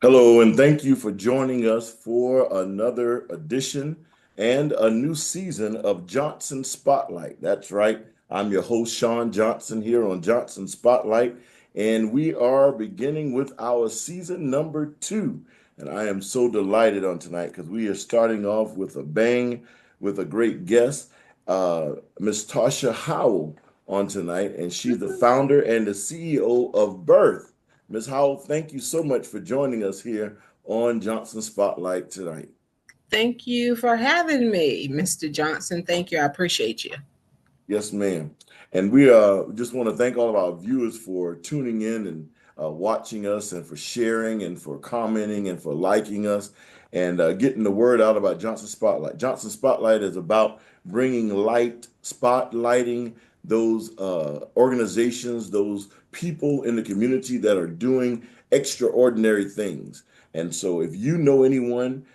Hello, and thank you for joining us for another edition and a new season of Johnson Spotlight. That's right. I'm your host, Sean Johnson, here on Johnson Spotlight, and we are beginning with our season number 2. And I am so delighted on tonight because we are starting off with a bang with a great guest, Miss Torsha Howell, on tonight, and she's the founder and the CEO of B.I.R.T.H. Ms. Howell, thank you so much for joining us here on Johnson Spotlight tonight. Thank you for having me, Mr. Johnson. Thank you. I appreciate you. Yes, ma'am. And we just want to thank all of our viewers for tuning in and watching us and for sharing and for commenting and for liking us and getting the word out about Johnson Spotlight. Johnson Spotlight is about bringing light, spotlighting those organizations, those people in the community that are doing extraordinary things. And so if you know anyone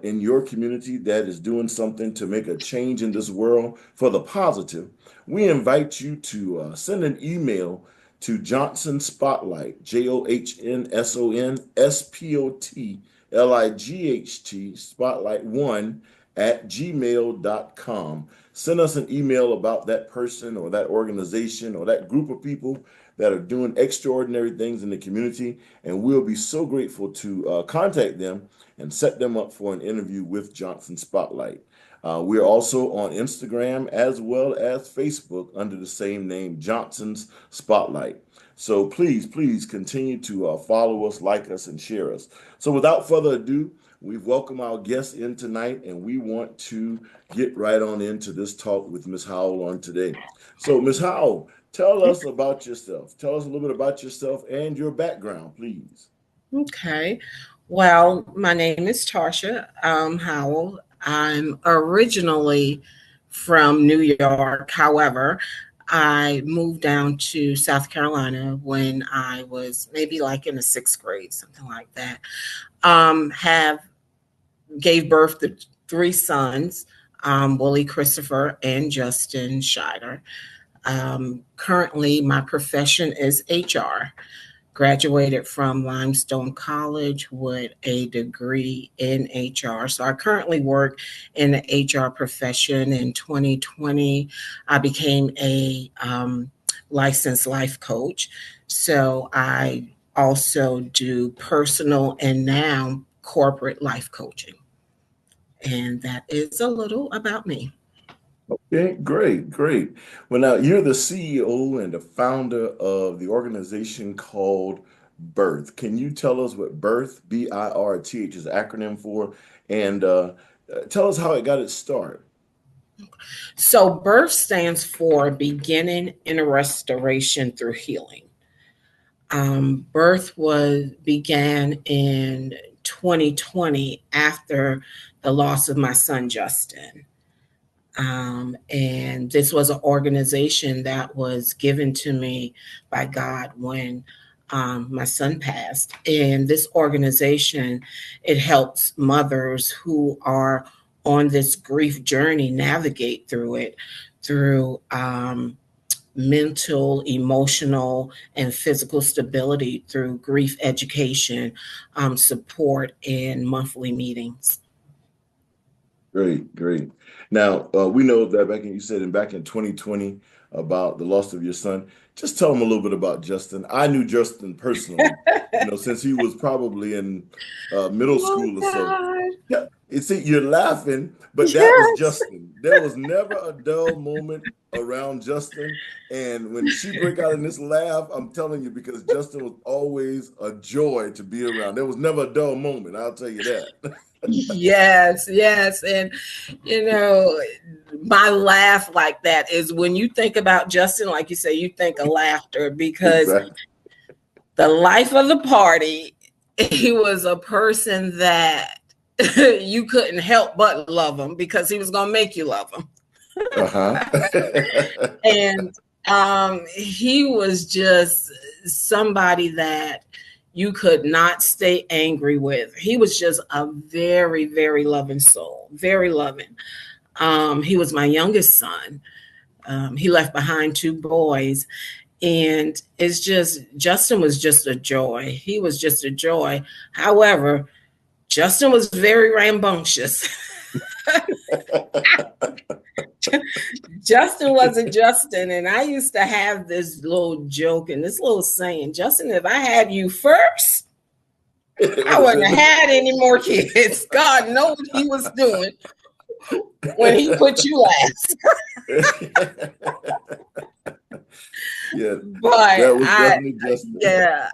in your community that is doing something to make a change in this world for the positive, we invite you to send an email to Johnson Spotlight, JOHNSONSPOTLIGHT, Spotlight1 at gmail.com. Send us an email about that person or that organization or that group of people that are doing extraordinary things in the community, and we'll be so grateful to contact them and set them up for an interview with Johnson Spotlight. We're also on Instagram as well as Facebook under the same name, Johnson's Spotlight. So please continue to follow us, like us, and share us. So without further ado, we've welcomed our guests in tonight, and we want to get right on into this talk with Ms. Howell on today. So Ms. Howell, tell us about yourself. Tell us a little bit about yourself and your background, please. Okay. Well, my name is Torsha Howell. I'm originally from New York. However, I moved down to South Carolina when I was maybe like in the sixth grade, something like that. Have gave birth to three sons, Willie, Christopher, and Justin Scheider. Currently, my profession is HR. Graduated from Limestone College with a degree in HR. So I currently work in the HR profession. In 2020, I became a licensed life coach. So I also do personal and now corporate life coaching. And that is a little about me. Okay, great. Well, now you're the CEO and the founder of the organization called B.I.R.T.H. Can you tell us what B.I.R.T.H, B-I-R-T-H is an acronym for, and tell us how it got its start? So, birth stands for beginning and restoration through healing. Birth was began in 2020 after the loss of my son Justin. And this was an organization that was given to me by God when my son passed. And this organization, it helps mothers who are on this grief journey navigate through it through mental, emotional, and physical stability through grief education, support, and monthly meetings. Great. Now, we know that you said back in 2020 about the loss of your son. Just tell them a little bit about Justin. I knew Justin personally, since he was probably in middle Oh school or so. God. Yeah, you see, you're laughing, but that was Yes. Justin. There was never a dull moment around Justin. And when she break out in this laugh, I'm telling you, because Justin was always a joy to be around. There was never a dull moment, I'll tell you that. Yes. And you know, my laugh like that is when you think about Justin, like you say, you think of laughter because Exactly. the life of the party, he was a person that you couldn't help but love him because he was going to make you love him. Uh-huh. And he was just somebody that you could not stay angry with. He was just a very, very loving soul, very loving. He was my youngest son. He left behind two boys. And it's just, Justin was just a joy. He was just a joy. However, Justin was very rambunctious. Justin wasn't Justin. And I used to have this little joke and this little saying, Justin, if I had you first, It I would have wouldn't been. have had any more kids. God knows what he was doing when he put you last. Yeah, But that was definitely Justin. yeah,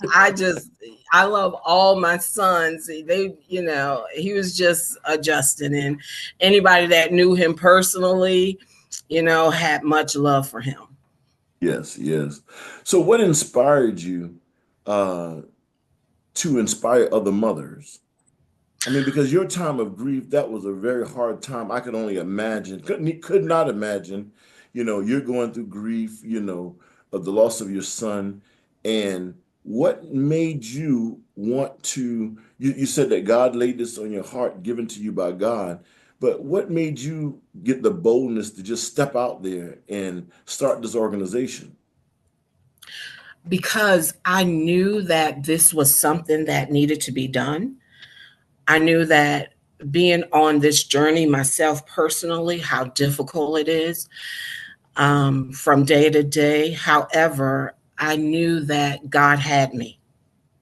I love all my sons. They, he was just a Justin, and anybody that knew him personally, had much love for him. Yes, yes. So, what inspired you uh, to inspire other mothers? I mean, because your time of grief, that was a very hard time. I could only imagine, could not imagine, you're going through grief, of the loss of your son. And what made you want to, you said that God laid this on your heart, given to you by God, but what made you get the boldness to just step out there and start this organization? Because I knew that this was something that needed to be done. I knew that being on this journey myself personally, how difficult it is, from day to day. However, I knew that God had me.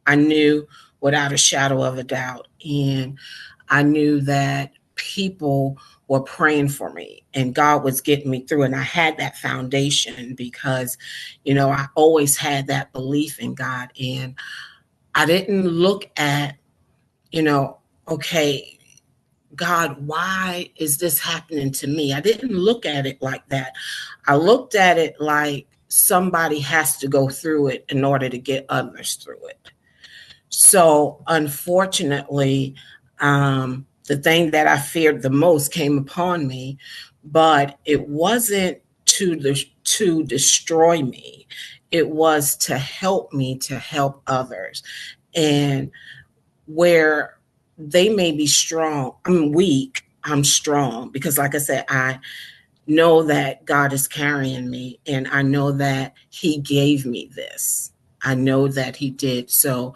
I knew without a shadow of a doubt. And I knew that people were praying for me and God was getting me through. And I had that foundation because, I always had that belief in God. And I didn't look at, you know, okay, God, why is this happening to me? I didn't look at it like that. I looked at it like somebody has to go through it in order to get others through it. So, unfortunately, the thing that I feared the most came upon me, but it wasn't to destroy me. It was to help me to help others. And where they may be strong, I'm weak, I'm strong because, like I said, I know that God is carrying me and I know that He gave me this. I know that He did. So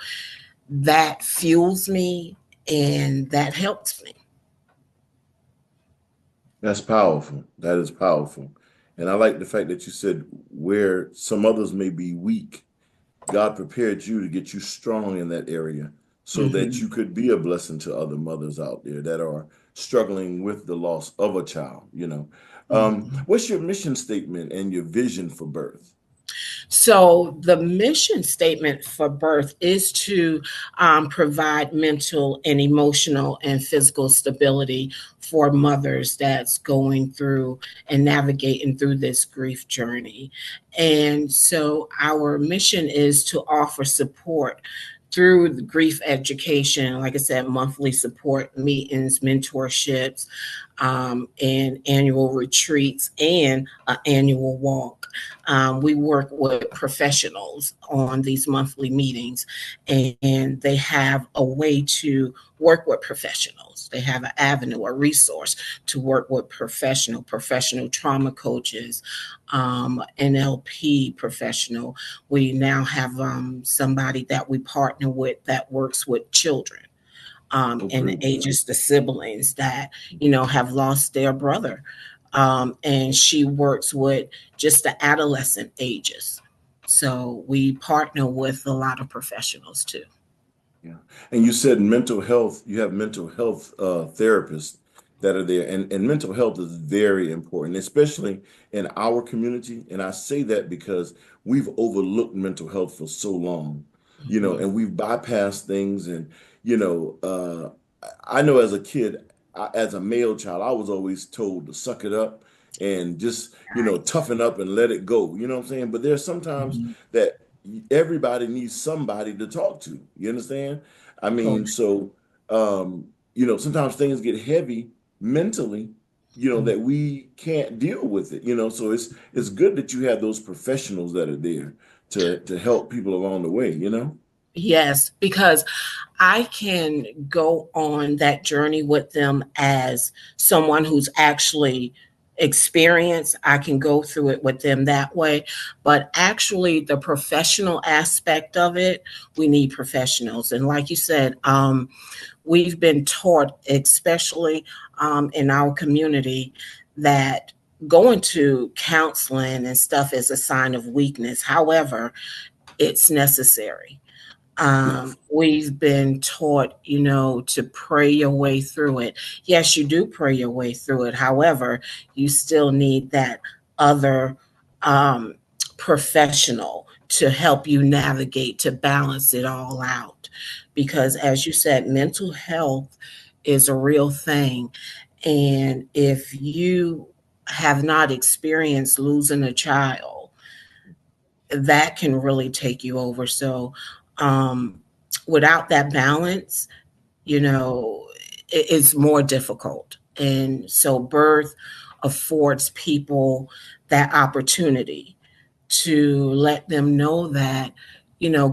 that fuels me and that helps me. That's powerful. That is powerful. And I like the fact that you said where some others may be weak, God prepared you to get you strong in that area so that Mm-hmm. you could be a blessing to other mothers out there that are struggling with the loss of a child. Mm-hmm. What's your mission statement and your vision for birth? So, the mission statement for birth is to provide mental and emotional and physical stability for mothers that's going through and navigating through this grief journey. And so, our mission is to offer support through the grief education, like I said, monthly support meetings, mentorships, and annual retreats, and an annual walk. We work with professionals on these monthly meetings, and they have a way to work with professionals. They have an avenue, a resource to work with professional trauma coaches, NLP professional. We now have somebody that we partner with that works with children, Oh, and the praise God. ages, the siblings that have lost their brother, and she works with just the adolescent ages. So we partner with a lot of professionals too. Yeah. And you said mental health, you have mental health therapists that are there. And mental health is very important, especially in our community. And I say that because we've overlooked mental health for so long, Mhm. and we've bypassed things. And, you know, uh, I know as a kid, as a male child, I was always told to suck it up and just, Right. toughen up and let it go. You know what I'm saying? But there's sometimes Mhm. that everybody needs somebody to talk to. You understand? I mean, Correct. so sometimes things get heavy mentally, Mhm. that we can't deal with it. So it's good that you have those professionals that are there to help people along the way. Yes, because I can go on that journey with them as someone who's actually experience, I can go through it with them that way. But actually, the professional aspect of it, we need professionals. And like you said, we've been taught, especially in our community, that going to counseling and stuff is a sign of weakness. However, it's necessary. Yes. We've been taught, to pray your way through it. Yes, you do pray your way through it. However, you still need that other um, professional to help you navigate, to balance it all out. Because, as you said, mental health is a real thing. And if you have not experienced losing a child, that can really take you over. So, um, without that balance, it's more difficult. And so, birth affords people that opportunity to let them know that,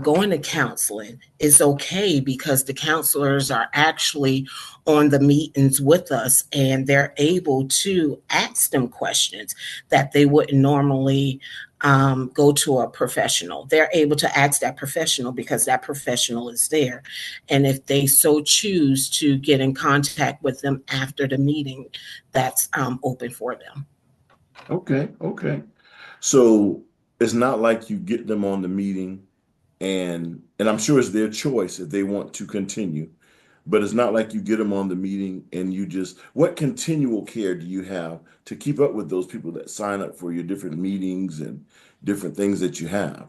going to counseling is okay, because the counselors are actually on the meetings with us, and they're able to ask them questions that they wouldn't normally go to a professional. They're able to ask that professional because that professional is there. And if they so choose to get in contact with them after the meeting, that's open for them. Okay. Okay. So it's not like you get them on the meeting and I'm sure it's their choice if they want to continue, but it's not like you get them on the meeting and you just, what continual care do you have to keep up with those people that sign up for your different meetings and different things that you have?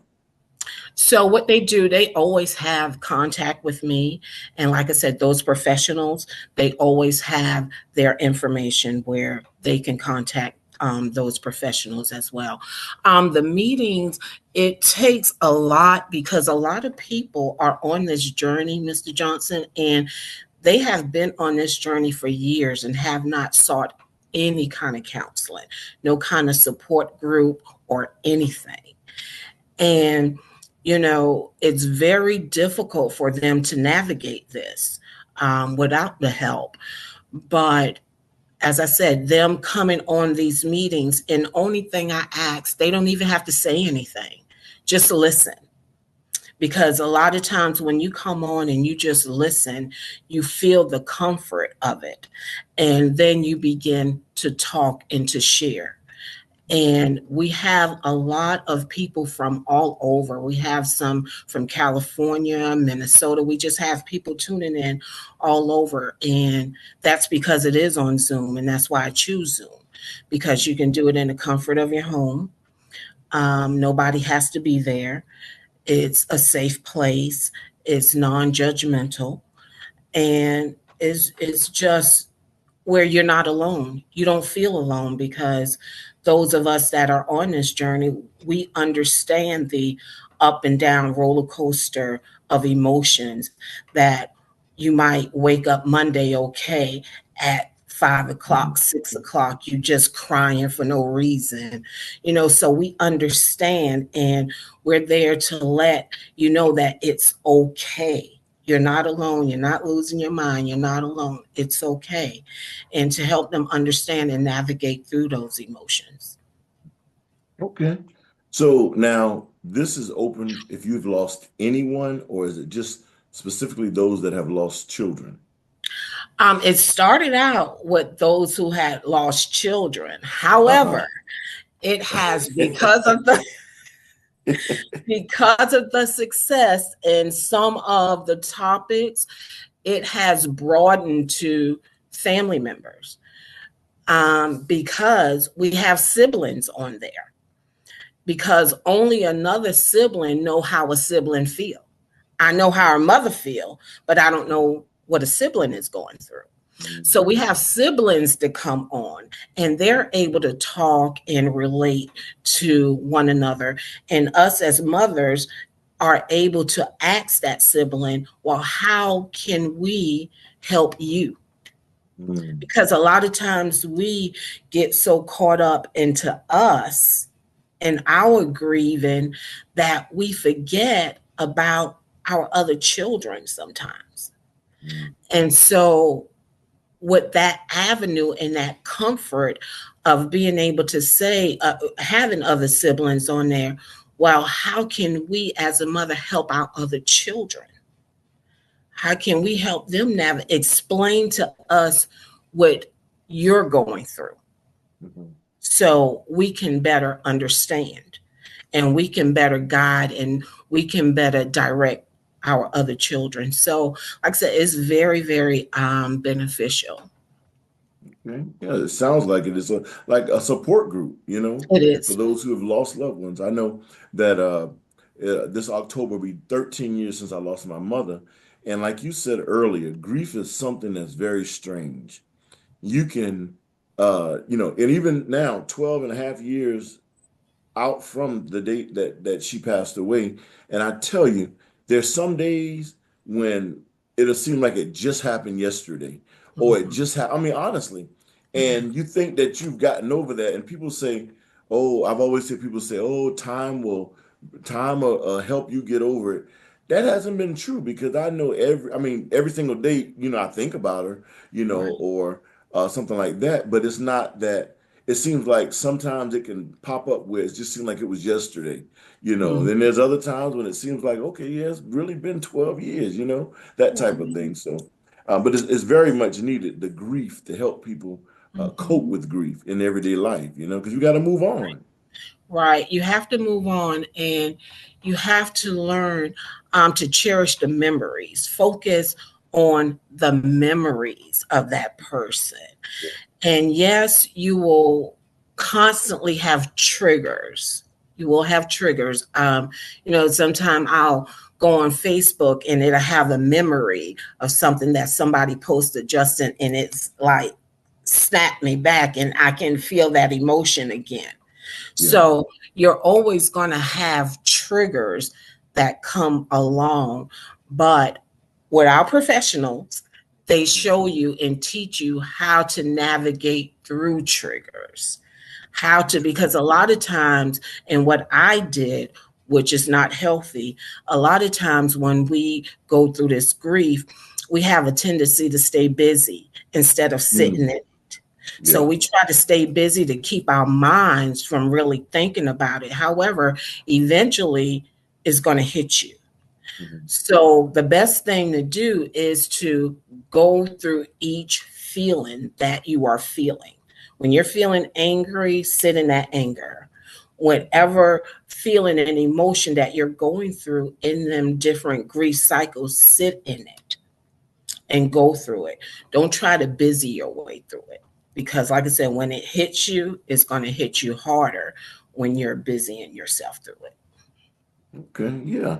So what they do, they always have contact with me. And like I said, those professionals, they always have their information where they can contact those professionals as well. The meetings, it takes a lot because a lot of people are on this journey, Mr. Johnson, and they have been on this journey for years and have not sought any kind of counseling, no kind of support group or anything. And, it's very difficult for them to navigate this without the help. But as I said, them coming on these meetings, and only thing I ask, they don't even have to say anything, just listen. Because a lot of times when you come on and you just listen, you feel the comfort of it. And then you begin to talk and to share. And we have a lot of people from all over. We have some from California, Minnesota. We just have people tuning in all over. And that's because it is on Zoom. And that's why I choose Zoom, because you can do it in the comfort of your home. Nobody has to be there. It's a safe place, it's non judgmental, and it's just where you're not alone. You don't feel alone because those of us that are on this journey, we understand the up and down roller coaster of emotions that you might wake up Monday okay at 5 o'clock, 6 o'clock, you just crying for no reason, so we understand, and we're there to let you know that it's okay. You're not alone. You're not losing your mind. You're not alone. It's okay. And to help them understand and navigate through those emotions. Okay. So now this is open if you've lost anyone, or is it just specifically those that have lost children? It started out with those who had lost children. Uh-huh. However, it has, because of the success in some of the topics, it has broadened to family members, because we have siblings on there, because only another sibling know how a sibling feel. I know how a mother feel, but I don't know what a sibling is going through. So we have siblings that come on, and they're able to talk and relate to one another. And us as mothers are able to ask that sibling, well, how can we help you? Mm, Because a lot of times we get so caught up into us and our grieving that we forget about our other children sometimes. mm, And so with that avenue and that comfort of being able to say, having other siblings on there, well, how can we as a mother help our other children? How can we help them explain to us what you're going through Mhm. so we can better understand and we can better guide and we can better direct our other children. So, like I said, it's very, very beneficial. Okay. Yeah, it sounds like it is like a support group, It for is. those who have lost loved ones. I know that this October will be 13 years since I lost my mother. And like you said earlier, grief is something that's very strange. You can, and even now, 12 and a half years out from the date that she passed away. And I tell you, there's some days when it'll seem like it just happened yesterday, or it Mhm. just happened. I mean, honestly, and you think that you've gotten over that, and people say, "Oh, I've always said people say, oh, time will help you get over it." That hasn't been true because I know every single day, I think about her, Right. or something like that. But it's not that it seems like sometimes it can pop up where it just seemed like it was yesterday, Mhm. Then there's other times when it seems like, okay, yeah, it's really been 12 years, that type of Mhm. thing. So, but it's very much needed, the grief to help people cope Mhm. with grief in everyday life, because you got to move on. Right. You have to move on and you have to learn to cherish the memories, focus on the memories of that person. And yes, you will constantly have triggers. You will have triggers. Sometimes I'll go on Facebook and it'll have a memory of something that somebody posted, Justin, and it's like snap me back and I can feel that emotion again. Yeah. So you're always going to have triggers that come along. But with our professionals, they show you and teach you how to navigate through triggers. Because a lot of times, and what I did, which is not healthy, a lot of times when we go through this grief, we have a tendency to stay busy instead of sitting Mm, in. So yeah. we try to stay busy to keep our minds from really thinking about it. However, eventually it's going to hit you. Mhm. So the best thing to do is to go through each feeling that you are feeling. When you're feeling angry, sit in that anger. Whatever feeling and emotion that you're going through in them different grief cycles, sit in it and go through it. Don't try to busy your way through it because, like I said, when it hits you, it's going to hit you harder when you're busying yourself through it. Okay. Yeah.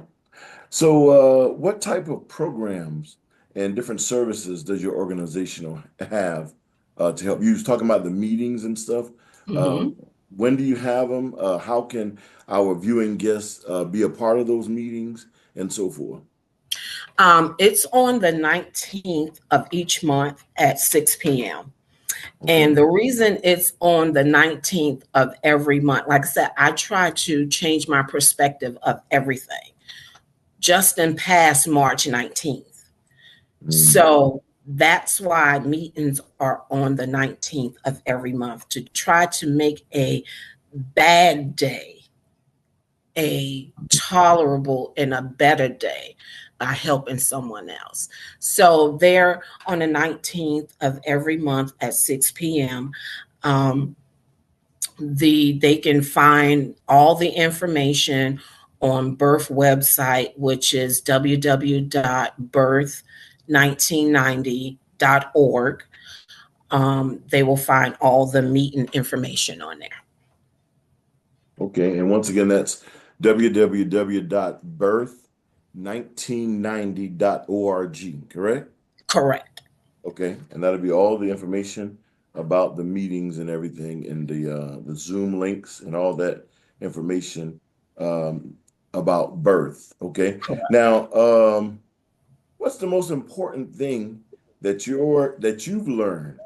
So, what type of programs and different services does your organization have to help you? Was talking about the meetings and stuff. Mm-hmm. Um, when do you have them? How can our viewing guests be a part of those meetings and so forth? It's on the 19th of each month at 6 p.m. And Okay. the reason it's on the 19th of every month, like I said, I try to change my perspective of everything just in past March 19th. Mm, So that's why meetings are on the 19th of every month to try to make a bad day a tolerable and a better day by helping someone else. So they're on the 19th of every month at 6 p.m. Um, they can find all the information on birth website, which is www.birth1990.org. They will find all the meeting information on there. okay. And once again, that's www.birth1990.org, correct? Correct. Okay, and that'll be all the information about the meetings and everything, and the Zoom links and all that information um, about birth. Okay, Correct. now what's the most important thing that you've learned,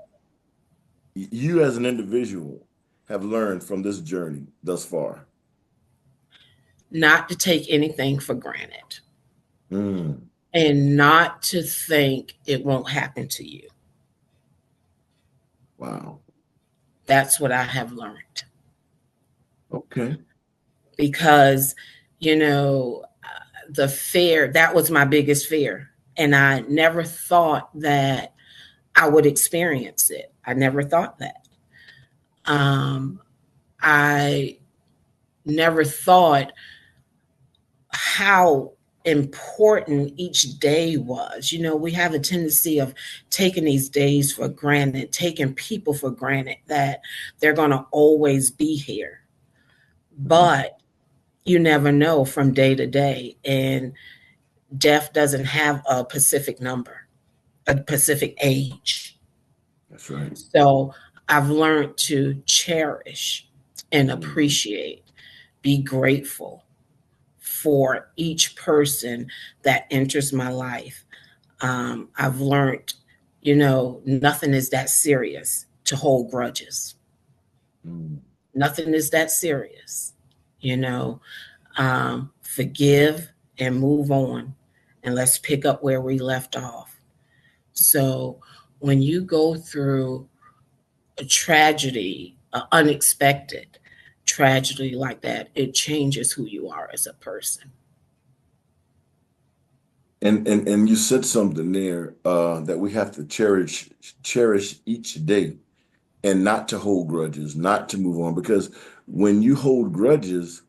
you as an individual have learned from this journey thus far? Not to take anything for granted Mm, and not to think it won't happen to you. wow. That's what I have learned. Okay. Because, you know, the fear, that was my biggest fear. And I never thought that I would experience it. I never thought that. Um, I never thought how important each day was. You know, we have a tendency of taking these days for granted, taking people for granted that they're going to always be here. Mhm. But you never know from day to day. And death doesn't have a specific number, a specific age. That's right. So I've learned to cherish and Mhm. appreciate, be grateful for each person that enters my life. I've learned, you know, nothing is that serious to hold grudges. Mhm. Nothing is that serious, you know. Forgive and move on, and let's pick up where we left off. So, when you go through a tragedy, an unexpected tragedy like that, it changes who you are as a person. And you said something there that we have to cherish each day and not to hold grudges, not to move on because when you hold grudges,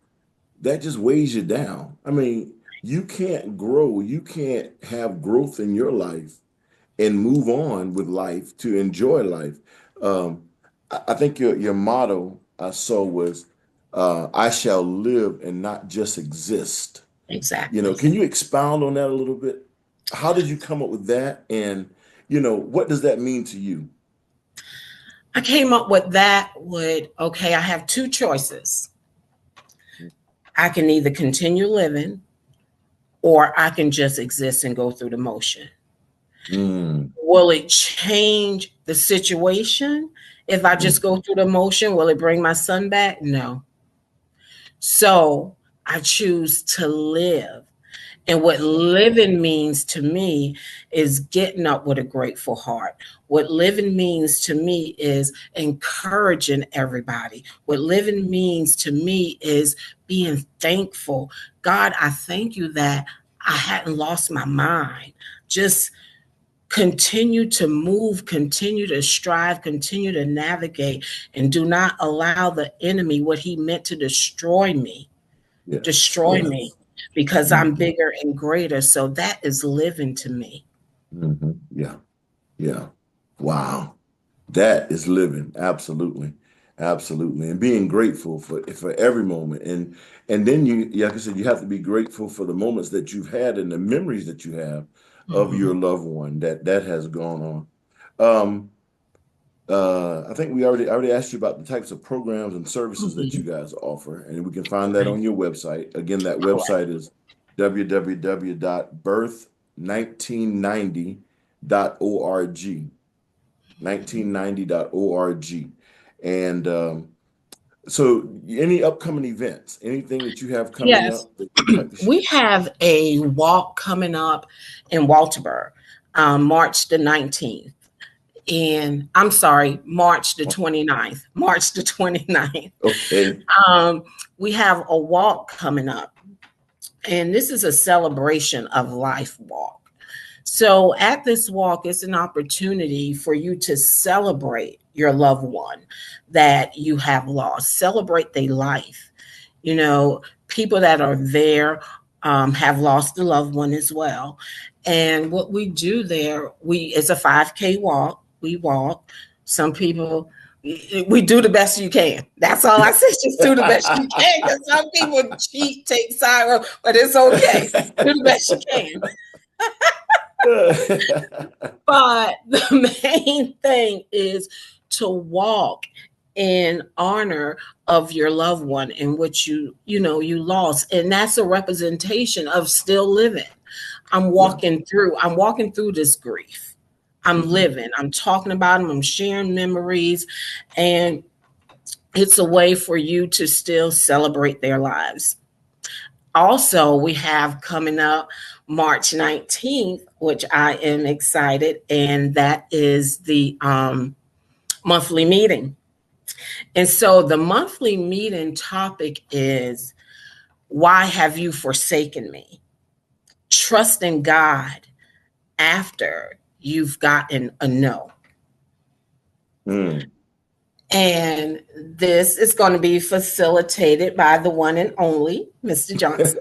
that just weighs you down. I mean, you can't grow, you can't have growth in your life and move on with life to enjoy life. Um, I think your motto I saw was I shall live and not just exist. You know, Exactly. can you expound on that a little bit? How did you come up with that? And, you know, what does that mean to you? I came up with that with, okay, I have two choices. I can either continue living or I can just exist and go through the motion. Mm, Will it change the situation if I just mm, go through the motion? Will it bring my son back? No. So I choose to live. And what that's right. living means to me is getting up with a grateful heart. What living means to me is encouraging everybody. What living means to me is being thankful. God, I thank you that I hadn't lost my mind. Just continue to move, continue to strive, continue to navigate, and do not allow the enemy what he meant to Yes, destroy me yes. because I'm Hmm. bigger and greater. So that is living to me. Hmm. Yeah, yeah. Wow. That is living. Absolutely. Absolutely. And being grateful for every moment. And then you, like I said, you have to be grateful for the moments that you've had and the memories that you have of Mhm. your loved one that has gone on. I think I already asked you about the types of programs and services that you Mhm. guys offer, and we can find that Okay. on your website. Again, that Correct. website is www.birth1990.org, 1990.org. And so, any upcoming events, anything that you have coming Yes. up that you'd like to share? We have a walk coming up in Walterboro, March the 19th. And I'm sorry, March the 29th. March the 29th. Okay. Um, we have a walk coming up, and this is a celebration of life walk. So at this walk, it's an opportunity for you to celebrate your loved one that you have lost, celebrate their life. You know, people that are there have lost a loved one as well. And what we do there, it's a 5K walk. We walk. Some people, we do the best you can. That's all I say. Just do the best you can. Because some people cheat, take side road, but it's okay. Do the best you can. But the main thing is to walk in honor of your loved one in which you lost, and that's a representation of still living. Yeah. I'm walking through this grief. I'm Hmm. living, I'm talking about them, I'm sharing memories, and it's a way for you to still celebrate their lives. Also, we have coming up March 19th, which I am excited, and that is the monthly meeting. And so the monthly meeting topic is, why have you forsaken me? Trusting God after you've gotten a no. Mm. And this is going to be facilitated by the one and only Mr. Johnson.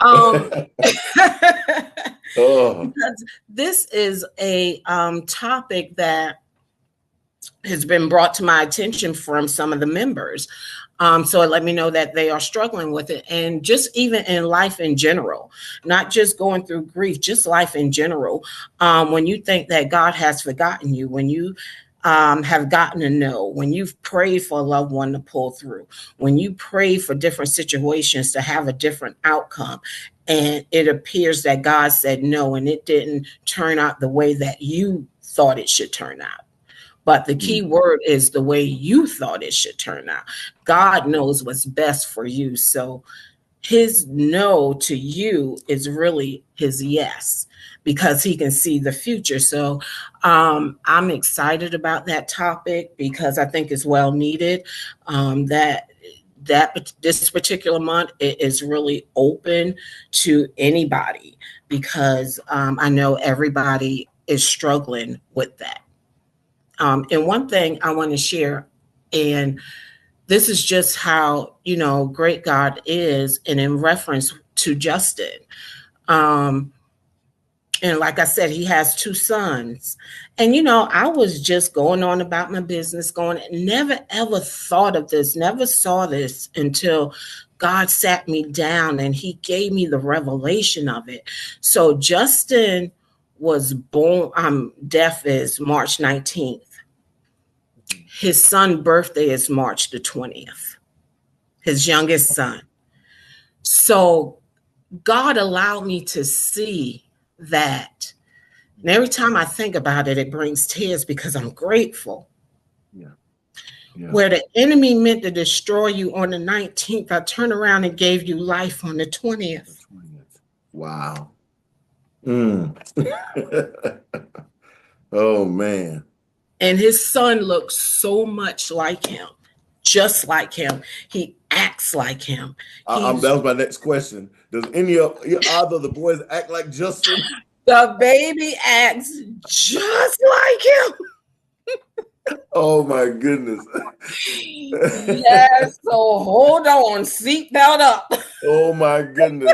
Um, Oh, because this is a topic that has been brought to my attention from some of the members. So it let me know that they are struggling with it. And just even in life in general, not just going through grief, just life in general. When you think that God has forgotten you, when you have gotten to know, when you've prayed for a loved one to pull through, when you pray for different situations to have a different outcome, and it appears that God said no, and it didn't turn out the way that you thought it should turn out. But the key word is the way you thought it should turn out. God knows what's best for you. So his no to you is really his yes, because he can see the future. So I'm excited about that topic because I think it's well needed. That this particular month, it is really open to anybody, because I know everybody is struggling with that. And one thing I want to share, and this is just how, great God is, and in reference to Justin. Um, and like I said, he has two sons. And, I was just going on about my business, never ever thought of this, never saw this until God sat me down and he gave me the revelation of it. So Justin was born, deaf is March 19th. His son's birthday is March the 20th, his youngest son. So God allowed me to see that. And every time I think about it, it brings tears because I'm grateful. yeah. Yeah. Where the enemy meant to destroy you on the 19th, I turned around and gave you life on the 20th. Wow. Mm. Oh, man. And his son looks so much like him, just like him. He acts like him. That was my next question. Does any of either of the boys act like Justin? The baby acts just like him. Oh my goodness. Yes, so hold on, seatbelt up. Oh my goodness.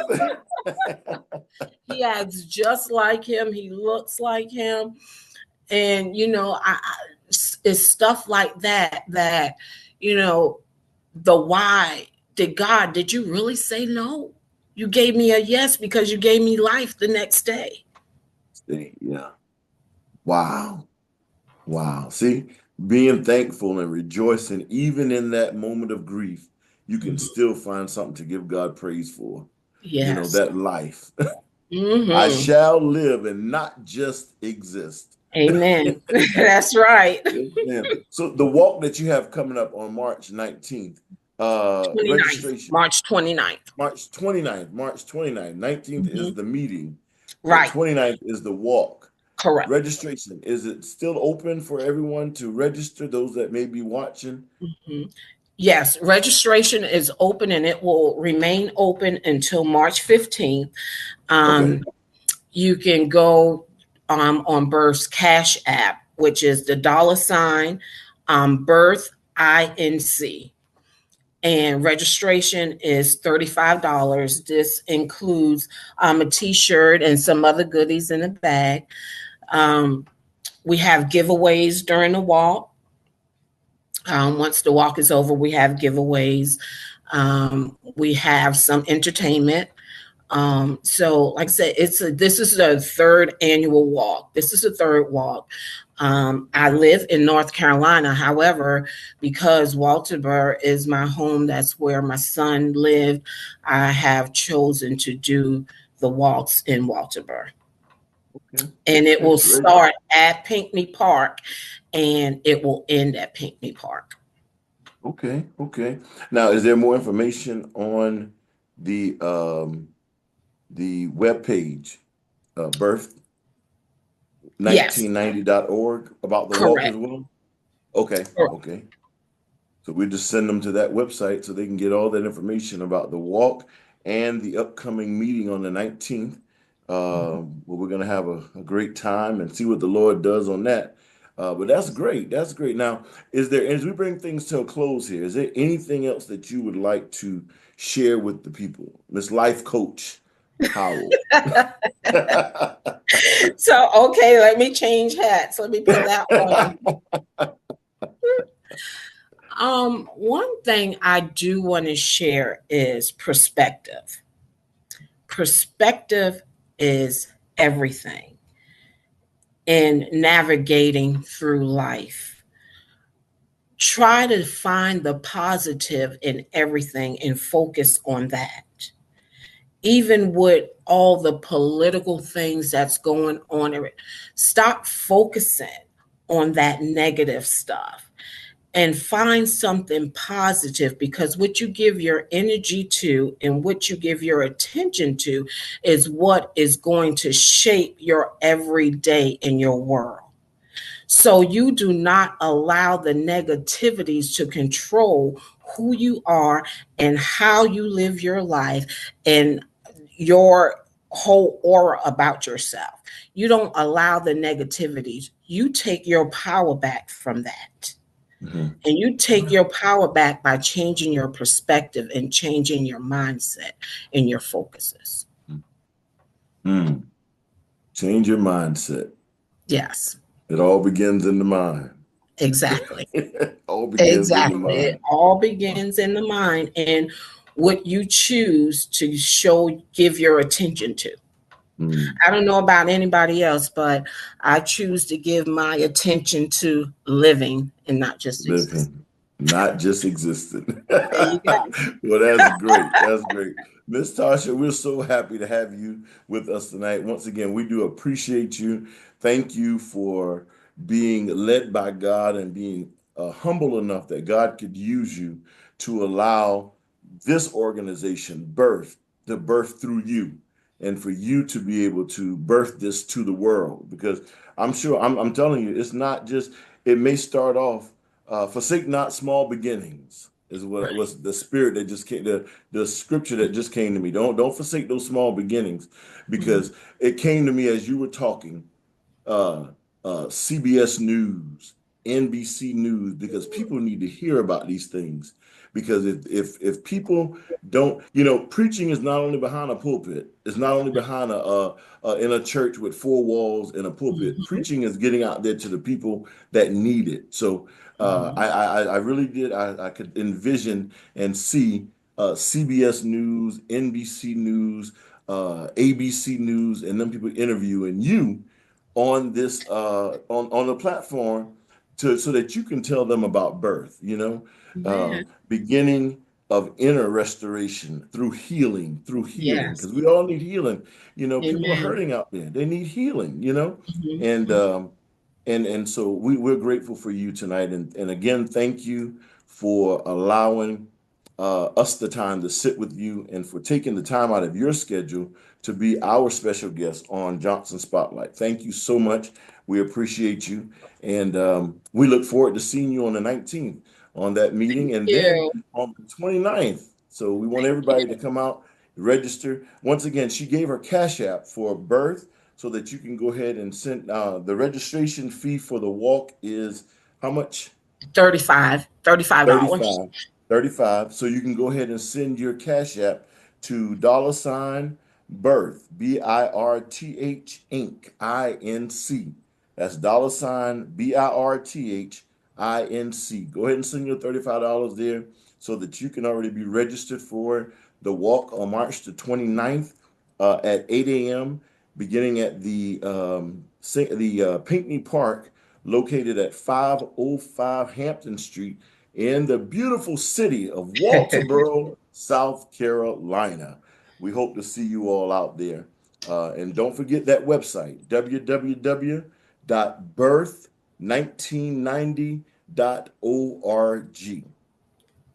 He acts just like him. He looks like him. And, it's stuff like that, the why. Did you really say no? You gave me a yes because you gave me life the next day. Yeah. Wow. Wow. See, being thankful and rejoicing, even in that moment of grief, you can still find something to give God praise for. Yes. That life. Mm-hmm. I shall live and not just exist. Amen. That's right. Amen. So the walk that you have coming up on March 19th, 29th, registration. March 29th. March 29th. 19th is the meeting. Right. 29th is the walk. Correct. Registration, is it still open for everyone to register, those that may be watching? Mm-hmm. Yes, registration is open and it will remain open until March 15th. Okay. You can go on B.I.R.T.H Cash App, which is the $ B.I.R.T.H INC. And registration is $35. This includes a t-shirt and some other goodies in the bag. We have giveaways during the walk. Once the walk is over, we have giveaways. We have some entertainment. So like I said, this is the third annual walk. This is the third walk. I live in North Carolina. However, because Walter is my home, that's where my son lived, I have chosen to do the walks in Walter. Okay. And it will start at Pinckney Park and it will end at Pinckney Park. Okay. Okay. Now, is there more information on the webpage, birth1990.org, about the walk as well? Okay. Okay. So we just send them to that website so they can get all that information about the walk and the upcoming meeting on the 19th. Where we're going to have a great time and see what the Lord does on that. But that's great. That's great. Now, as we bring things to a close here, is there anything else that you would like to share with the people? Miss Life Coach Howell. So, okay, let me change hats. Let me put that on. One thing I do want to share is perspective. Perspective is everything in navigating through life. Try to find the positive in everything and focus on that. Even with all the political things that's going on, stop focusing on that negative stuff and find something positive, because what you give your energy to and what you give your attention to is what is going to shape your everyday in your world. So you do not allow the negativities to control who you are and how you live your life and your whole aura about yourself. You don't allow the negativities. You take your power back from that. Mhm. And you take your power back by changing your perspective and changing your mindset and your focuses. Mm. Change your mindset. Yes, It all begins in the mind. exactly. All begins in the Exactly. It mind. all begins in the mind and what you choose to give your attention to. Mm. I don't know about anybody else, but I choose to give my attention to living and not just existing. Living, not just existing. There you go. Well, that's great. That's great. Miss Tasha, we're so happy to have you with us tonight. Once again, we do appreciate you. Thank you for being led by God and being humble enough that God could use you to allow this organization to birth through you, and for you to be able to birth this to the world. Because I'm telling you, it's not just, it may start off, forsake not small beginnings is what Right. was the spirit that just came, the scripture that just came to me. Don't forsake those small beginnings, Mhm. because it came to me as you were talking, uh, CBS News, NBC News, because people need to hear about these things. Because if people don't, preaching is not only behind a pulpit, it's not only behind in a church with four walls and a pulpit. Mhm. Preaching is getting out there to the people that need it. So Mhm. I really did. I could envision and see CBS News, NBC News, ABC News, and them people interviewing you on this on the platform, to so that you can tell them about birth, Man. beginning of inner restoration through healing, Yes. because we all need healing. People are Amen. hurting out there, they need healing, Mhm. and so we're grateful for you tonight, and again, thank you for allowing us the time to sit with you, and for taking the time out of your schedule to be our special guest on Johnson Spotlight. Thank you so much. We appreciate you. And we look forward to seeing you on the 19th on that meeting, and then You. on the 29th. So we want Thank everybody to you. come out, register. Once again, she gave her Cash App for birth so that you can go ahead and send. The registration fee for the walk is how much? 35. $35. 35, 35. So you can go ahead and send your Cash App to dollar sign birth, B.I.R.T.H Inc. INC. That's dollar sign B.I.R.T.H INC. Go ahead and send your $35 there so that you can already be registered for the walk on March the 29th at 8 a.m., beginning at the Pinckney Park, located at 505 Hampton Street in the beautiful city of Walterboro, South Carolina. We hope to see you all out there. And don't forget that website, www.birth1990.org.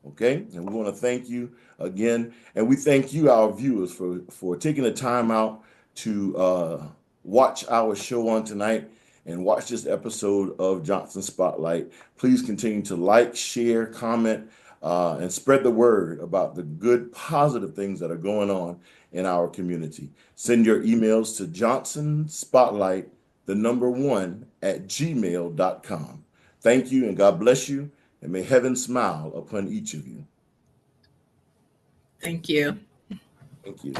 Okay, and we want to thank you again, and we thank you, our viewers, for taking the time out to watch our show on tonight. and watch this episode of Johnson Spotlight. Please continue to like, share, comment, and spread the word about the good, positive things that are going on in our community. Send your emails to Johnson Spotlight, the number one, at gmail.com. Thank you, and God bless you, and may heaven smile upon each of you. Thank you. Thank you.